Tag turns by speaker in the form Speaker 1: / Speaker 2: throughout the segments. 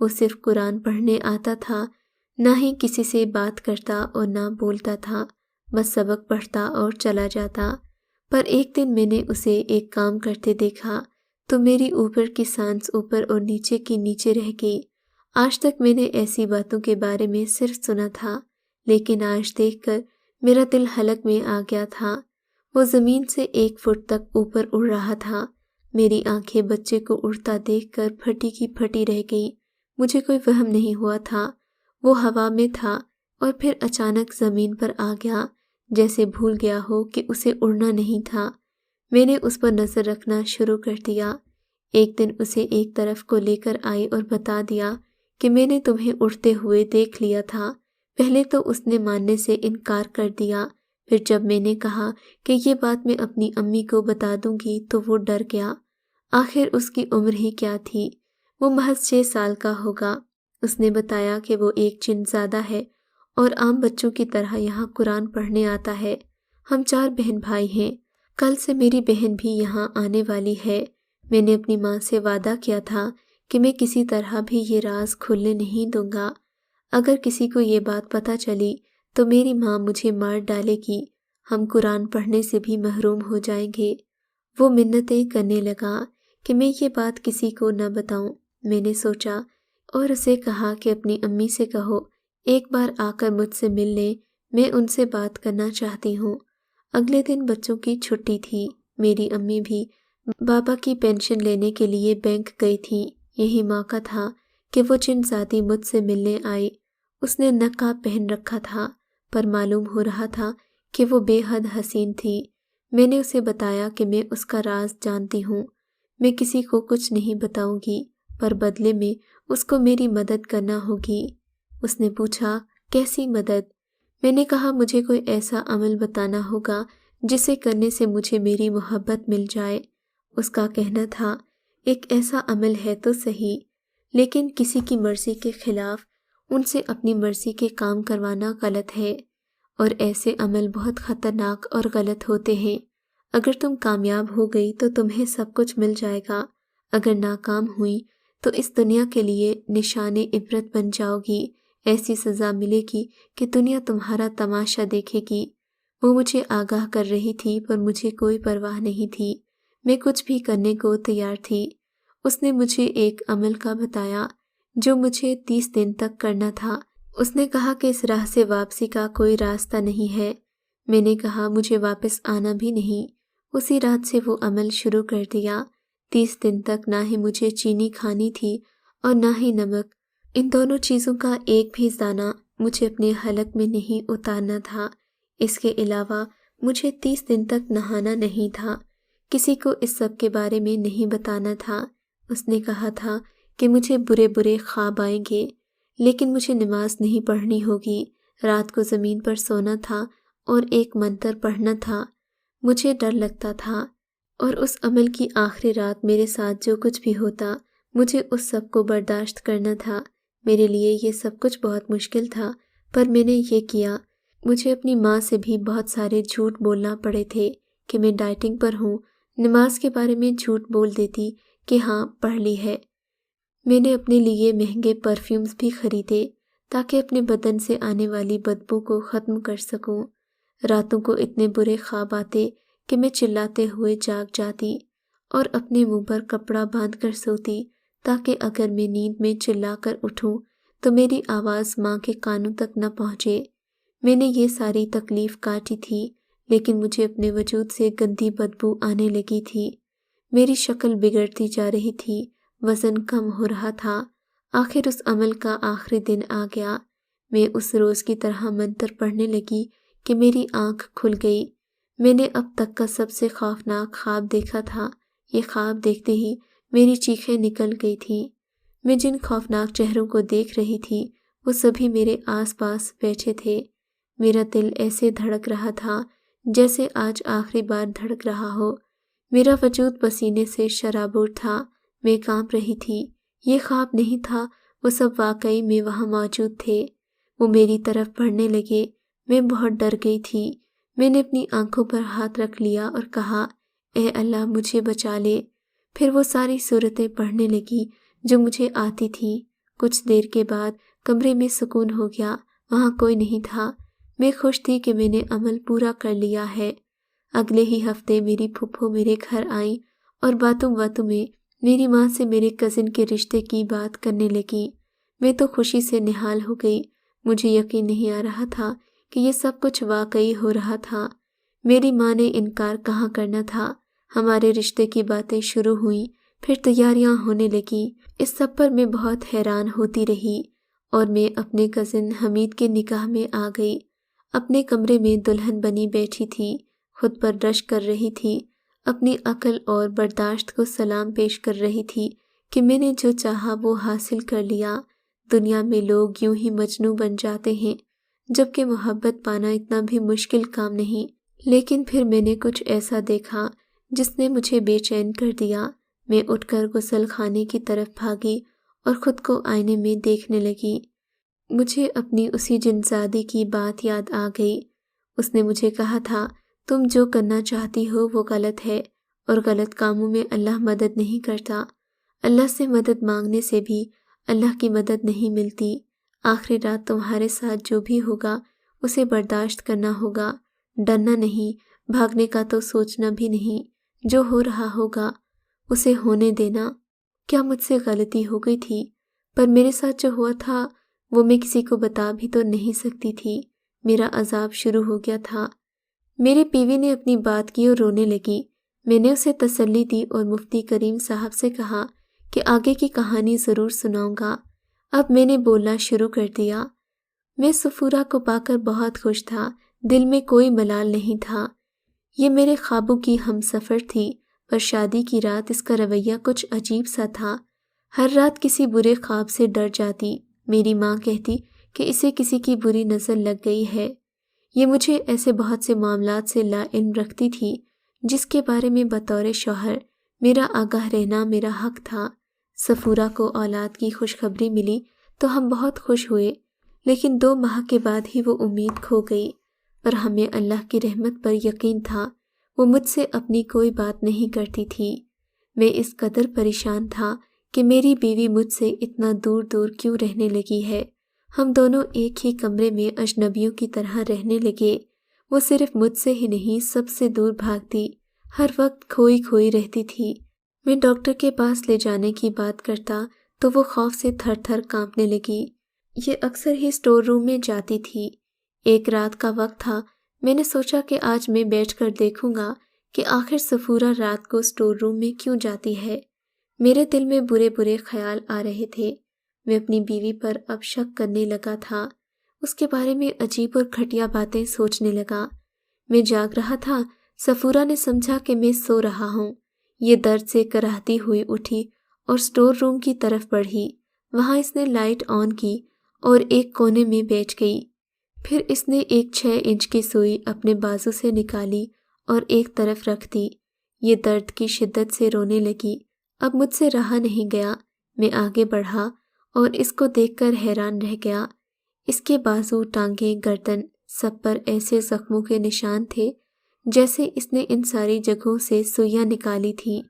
Speaker 1: وہ صرف قرآن پڑھنے آتا تھا، نہ ہی کسی سے بات کرتا اور نہ بولتا تھا، بس سبق پڑھتا اور چلا جاتا۔ پر ایک دن میں نے اسے ایک کام کرتے دیکھا تو میری اوپر کی سانس اوپر اور نیچے کی نیچے رہ گئی۔ آج تک میں نے ایسی باتوں کے بارے میں صرف سنا تھا، لیکن آج دیکھ کر میرا دل حلق میں آ گیا تھا۔ وہ زمین سے 1 فٹ تک اوپر اڑ رہا تھا۔ میری آنکھیں بچے کو اڑتا دیکھ کر پھٹی کی پھٹی رہ گئی۔ مجھے کوئی وہم نہیں ہوا تھا، وہ ہوا میں تھا اور پھر اچانک زمین پر آ گیا، جیسے بھول گیا ہو کہ اسے اڑنا نہیں تھا۔ میں نے اس پر نظر رکھنا شروع کر دیا۔ ایک دن اسے ایک طرف کو لے کر آئی اور بتا دیا کہ میں نے تمہیں اڑتے ہوئے دیکھ لیا تھا۔ پہلے تو اس نے ماننے سے انکار کر دیا، پھر جب میں نے کہا کہ یہ بات میں اپنی امی کو بتا دوں گی تو وہ ڈر گیا۔ آخر اس کی عمر ہی کیا تھی، وہ محض 6 سال کا ہوگا۔ اس نے بتایا کہ وہ ایک جن زادہ ہے اور عام بچوں کی طرح یہاں قرآن پڑھنے آتا ہے۔ ہم 4 بہن بھائی ہیں، کل سے میری بہن بھی یہاں آنے والی ہے۔ میں نے اپنی ماں سے وعدہ کیا تھا کہ میں کسی طرح بھی یہ راز کھلنے نہیں دوں گا۔ اگر کسی کو یہ بات پتہ چلی تو میری ماں مجھے مار ڈالے گی، ہم قرآن پڑھنے سے بھی محروم ہو جائیں گے۔ وہ منتیں کرنے لگا کہ میں یہ بات کسی کو نہ بتاؤں۔ میں نے سوچا اور اسے کہا کہ اپنی امی سے کہو ایک بار آ کر مجھ سے مل لیں، میں ان سے بات کرنا چاہتی ہوں۔ اگلے دن بچوں کی چھٹی تھی، میری امی بھی بابا کی پینشن لینے کے لیے بینک گئی تھیں۔ یہی موقع تھا کہ وہ جن زادی مجھ سے ملنے آئی۔ اس نے نقاب پہن رکھا تھا، پر معلوم ہو رہا تھا کہ وہ بے حد حسین تھی۔ میں نے اسے بتایا کہ میں اس کا راز جانتی ہوں، میں کسی کو کچھ نہیں بتاؤں گی، پر بدلے میں اس کو میری مدد کرنا ہوگی۔ اس نے پوچھا کیسی مدد؟ میں نے کہا مجھے کوئی ایسا عمل بتانا ہوگا جسے کرنے سے مجھے میری محبت مل جائے۔ اس کا کہنا تھا ایک ایسا عمل ہے تو صحیح، لیکن کسی کی مرضی کے خلاف ان سے اپنی مرضی کے کام کروانا غلط ہے، اور ایسے عمل بہت خطرناک اور غلط ہوتے ہیں۔ اگر تم کامیاب ہو گئی تو تمہیں سب کچھ مل جائے گا، اگر ناکام ہوئی تو اس دنیا کے لیے نشان عبرت بن جاؤ گی، ایسی سزا ملے گی کہ دنیا تمہارا تماشا دیکھے گی۔ وہ مجھے آگاہ کر رہی تھی پر مجھے کوئی پرواہ نہیں تھی، میں کچھ بھی کرنے کو تیار تھی۔ اس نے مجھے ایک عمل کا بتایا جو مجھے 30 دن تک کرنا تھا۔ اس نے کہا کہ اس راہ سے واپسی کا کوئی راستہ نہیں ہے۔ میں نے کہا مجھے واپس آنا بھی نہیں۔ اسی رات سے وہ عمل شروع کر دیا۔ 30 دن تک نہ ہی مجھے چینی کھانی تھی اور نہ ہی نمک۔ ان دونوں چیزوں کا ایک بھی دانہ مجھے اپنے حلق میں نہیں اتارنا تھا۔ اس کے علاوہ مجھے 30 دن تک نہانا نہیں تھا، کسی کو اس سب کے بارے میں نہیں بتانا تھا۔ اس نے کہا تھا کہ مجھے برے برے خواب آئیں گے، لیکن مجھے نماز نہیں پڑھنی ہوگی، رات کو زمین پر سونا تھا اور ایک منتر پڑھنا تھا۔ مجھے ڈر لگتا تھا، اور اس عمل کی آخری رات میرے ساتھ جو کچھ بھی ہوتا مجھے اس سب کو برداشت کرنا تھا۔ میرے لیے یہ سب کچھ بہت مشکل تھا، پر میں نے یہ کیا۔ مجھے اپنی ماں سے بھی بہت سارے جھوٹ بولنا پڑے تھے کہ میں ڈائٹنگ پر ہوں، نماز کے بارے میں جھوٹ بول دیتی کہ ہاں پڑھ لی ہے۔ میں نے اپنے لیے مہنگے پرفیومز بھی خریدے تاکہ اپنے بدن سے آنے والی بدبو کو ختم کر سکوں۔ راتوں کو اتنے برے خواب آتے کہ میں چلاتے ہوئے جاگ جاتی اور اپنے منہ پر کپڑا باندھ کر سوتی تاکہ اگر میں نیند میں چلا کر اٹھوں تو میری آواز ماں کے کانوں تک نہ پہنچے۔ میں نے یہ ساری تکلیف کاٹی تھی، لیکن مجھے اپنے وجود سے گندی بدبو آنے لگی تھی۔ میری شکل بگڑتی جا رہی تھی، وزن کم ہو رہا تھا۔ آخر اس عمل کا آخری دن آ گیا۔ میں اس روز کی طرح منتر پڑھنے لگی کہ میری آنکھ کھل گئی۔ میں نے اب تک کا سب سے خوفناک خواب دیکھا تھا۔ یہ خواب دیکھتے ہی میری چیخیں نکل گئی تھیں۔ میں جن خوفناک چہروں کو دیکھ رہی تھی وہ سبھی میرے آس پاس بیٹھے تھے۔ میرا دل ایسے دھڑک رہا تھا جیسے آج آخری بار دھڑک رہا ہو۔ میرا وجود پسینے سے شرابور تھا، میں کانپ رہی تھی۔ یہ خواب نہیں تھا، وہ سب واقعی میں وہاں موجود تھے۔ وہ میری طرف بڑھنے لگے، میں بہت ڈر گئی تھی۔ میں نے اپنی آنکھوں پر ہاتھ رکھ لیا اور کہا اے اللہ مجھے بچا لے۔ پھر وہ ساری صورتیں پڑھنے لگی جو مجھے آتی تھیں، کچھ دیر کے بعد کمرے میں سکون ہو گیا، وہاں کوئی نہیں تھا۔ میں خوش تھی کہ میں نے عمل پورا کر لیا ہے۔ اگلے ہی ہفتے میری پھپھو میرے گھر آئیں اور باتوں باتوں میں میری ماں سے میرے کزن کے رشتے کی بات کرنے لگی۔ میں تو خوشی سے نہال ہو گئی، مجھے یقین نہیں آ رہا تھا کہ یہ سب کچھ واقعی ہو رہا تھا۔ میری ماں نے انکار کہاں کرنا تھا۔ ہمارے رشتے کی باتیں شروع ہوئیں، پھر تیاریاں ہونے لگیں۔ اس سب پر میں بہت حیران ہوتی رہی اور میں اپنے کزن حمید کے نکاح میں آ گئی۔ اپنے کمرے میں دلہن بنی بیٹھی تھی، خود پر رشک کر رہی تھی، اپنی عقل اور برداشت کو سلام پیش کر رہی تھی کہ میں نے جو چاہا وہ حاصل کر لیا۔ دنیا میں لوگ یوں ہی مجنوں بن جاتے ہیں، جبکہ محبت پانا اتنا بھی مشکل کام نہیں۔ لیکن پھر میں نے کچھ ایسا دیکھا جس نے مجھے بے چین کر دیا۔ میں اٹھ کر غسل خانے کی طرف بھاگی اور خود کو آئینے میں دیکھنے لگی۔ مجھے اپنی اسی جنزادی کی بات یاد آ گئی۔ اس نے مجھے کہا تھا، تم جو کرنا چاہتی ہو وہ غلط ہے، اور غلط کاموں میں اللہ مدد نہیں کرتا۔ اللہ سے مدد مانگنے سے بھی اللہ کی مدد نہیں ملتی۔ آخری رات تمہارے ساتھ جو بھی ہوگا اسے برداشت کرنا ہوگا، ڈرنا نہیں، بھاگنے کا تو سوچنا بھی نہیں۔ جو ہو رہا ہوگا اسے ہونے دینا۔ کیا مجھ سے غلطی ہو گئی تھی؟ پر میرے ساتھ جو ہوا تھا وہ میں کسی کو بتا بھی تو نہیں سکتی تھی۔ میرا عذاب شروع ہو گیا تھا۔ میری بیوی نے اپنی بات کی اور رونے لگی۔ میں نے اسے تسلی دی اور مفتی کریم صاحب سے کہا کہ آگے کی کہانی ضرور سناؤں گا۔ اب میں نے بولنا شروع کر دیا۔ میں صفورہ کو پا کر بہت خوش تھا، دل میں کوئی ملال نہیں تھا۔ یہ میرے خوابوں کی ہم سفر تھی، پر شادی کی رات اس کا رویہ کچھ عجیب سا تھا۔ ہر رات کسی برے خواب سے ڈر جاتی۔ میری ماں کہتی کہ اسے کسی کی بری نظر لگ گئی ہے۔ یہ مجھے ایسے بہت سے معاملات سے لا علم رکھتی تھی جس کے بارے میں بطور شوہر میرا آگاہ رہنا میرا حق تھا۔ صفورہ کو اولاد کی خوشخبری ملی تو ہم بہت خوش ہوئے، لیکن 2 ماہ کے بعد ہی وہ امید کھو گئی۔ پر ہمیں اللہ کی رحمت پر یقین تھا، وہ مجھ سے اپنی کوئی بات نہیں کرتی تھی۔ میں اس قدر پریشان تھا کہ میری بیوی مجھ سے اتنا دور دور کیوں رہنے لگی ہے۔ ہم دونوں ایک ہی کمرے میں اجنبیوں کی طرح رہنے لگے۔ وہ صرف مجھ سے ہی نہیں، سب سے دور بھاگتی، ہر وقت کھوئی کھوئی رہتی تھی۔ میں ڈاکٹر کے پاس لے جانے کی بات کرتا تو وہ خوف سے تھر تھر کانپنے لگی۔ یہ اکثر ہی اسٹور روم میں جاتی تھی۔ ایک رات کا وقت تھا، میں نے سوچا کہ آج میں بیٹھ کر دیکھوں گا کہ آخر صفورہ رات کو اسٹور روم میں کیوں جاتی ہے۔ میرے دل میں برے برے خیال آ رہے تھے۔ میں اپنی بیوی پر اب شک کرنے لگا تھا، اس کے بارے میں عجیب اور گھٹیا باتیں سوچنے لگا۔ میں جاگ رہا تھا، صفورہ نے سمجھا کہ میں سو رہا ہوں۔ یہ درد سے کراہتی ہوئی اٹھی اور اسٹور روم کی طرف بڑھی۔ وہاں اس نے لائٹ آن کی اور ایک کونے میں بیٹھ گئی۔ پھر اس نے ایک 6 انچ کی سوئی اپنے بازو سے نکالی اور ایک طرف رکھ دی۔ یہ درد کی شدت سے رونے لگی۔ اب مجھ سے رہا نہیں گیا۔ میں آگے بڑھا اور اس کو دیکھ کر حیران رہ گیا۔ اس کے بازو، ٹانگیں، گردن، سب پر ایسے زخموں کے نشان تھے جیسے اس نے ان ساری جگہوں سے سوئیاں نکالی تھیں۔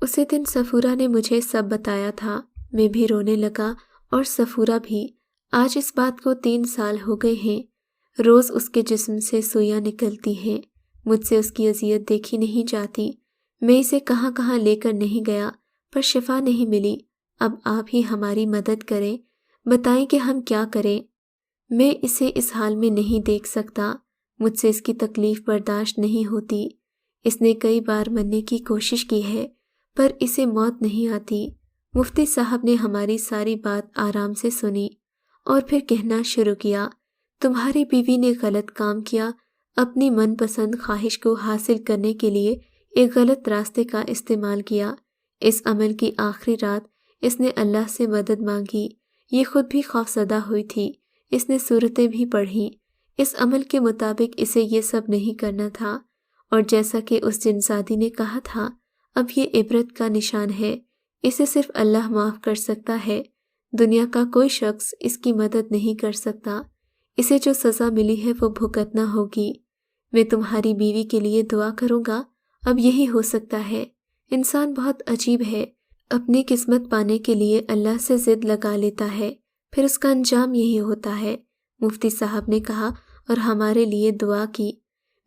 Speaker 1: اسی دن صفورہ نے مجھے سب بتایا تھا۔ میں بھی رونے لگا اور صفورہ بھی۔ آج اس بات کو 3 سال ہو گئے ہیں۔ روز اس کے جسم سے سوئیاں نکلتی ہیں۔ مجھ سے اس کی اذیت دیکھی نہیں جاتی۔ میں اسے کہاں کہاں لے کر نہیں گیا، پر شفا نہیں ملی۔ اب آپ ہی ہماری مدد کریں، بتائیں کہ ہم کیا کریں۔ میں اسے اس حال میں نہیں دیکھ سکتا، مجھ سے اس کی تکلیف برداشت نہیں ہوتی۔ اس نے کئی بار مرنے کی کوشش کی ہے، پر اسے موت نہیں آتی۔ مفتی صاحب نے ہماری ساری بات آرام سے سنی اور پھر کہنا شروع کیا، تمہاری بیوی نے غلط کام کیا، اپنی من پسند خواہش کو حاصل کرنے کے لیے ایک غلط راستے کا استعمال کیا۔ اس عمل کی آخری رات اس نے اللہ سے مدد مانگی۔ یہ خود بھی خوفزدہ ہوئی تھی، اس نے صورتیں بھی پڑھیں۔ اس عمل کے مطابق اسے یہ سب نہیں کرنا تھا، اور جیسا کہ اس جنزادی نے کہا تھا، اب یہ عبرت کا نشان ہے، اسے صرف اللہ معاف کر سکتا ہے، دنیا کا کوئی شخص اس کی مدد نہیں کر سکتا۔ اسے جو سزا ملی ہے وہ بھگتنا ہوگی۔ میں تمہاری بیوی کے لیے دعا کروں گا، اب یہی ہو سکتا ہے۔ انسان بہت عجیب ہے، اپنی قسمت پانے کے لیے اللہ سے ضد لگا لیتا ہے، پھر اس کا انجام یہی ہوتا ہے۔ مفتی صاحب نے کہا اور ہمارے لیے دعا کی۔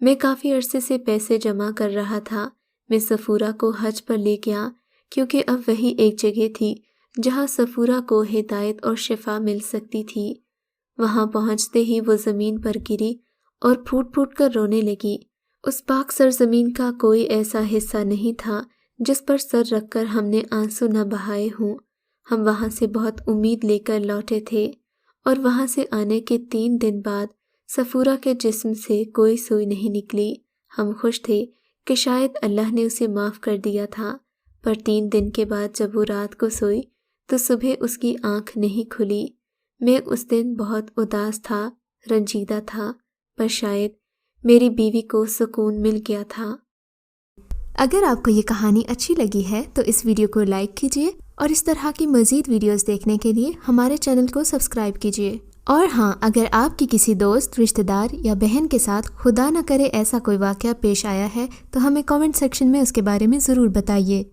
Speaker 1: میں کافی عرصے سے پیسے جمع کر رہا تھا۔ میں صفورہ کو حج پر لے گیا کیونکہ اب وہی ایک جگہ تھی جہاں صفورہ کو ہدایت اور شفا مل سکتی تھی۔ وہاں پہنچتے ہی وہ زمین پر گری اور پھوٹ پھوٹ کر رونے لگی۔ اس پاک سرزمین کا کوئی ایسا حصہ نہیں تھا جس پر سر رکھ کر ہم نے آنسو نہ بہائے ہوں۔ ہم وہاں سے بہت امید لے کر لوٹے تھے اور وہاں سے آنے کے 3 دن بعد صفورہ کے جسم سے کوئی سوئی نہیں نکلی۔ ہم خوش تھے کہ شاید اللہ نے اسے معاف کر دیا تھا، پر 3 دن کے بعد جب وہ رات کو سوئی تو صبح اس کی آنکھ نہیں کھلی۔ میں اس دن بہت اداس تھا، رنجیدہ تھا، پر شاید میری بیوی کو سکون مل گیا تھا۔ اگر آپ کو یہ کہانی اچھی لگی ہے تو اس ویڈیو کو لائک کیجیے اور اس طرح کی مزید ویڈیوز دیکھنے کے لیے ہمارے چینل کو سبسکرائب کیجیے۔ اور ہاں، اگر آپ کی کسی دوست، رشتہ دار یا بہن کے ساتھ خدا نہ کرے ایسا کوئی واقعہ پیش آیا ہے تو ہمیں کامنٹ سیکشن میں اس کے بارے میں ضرور بتائیے۔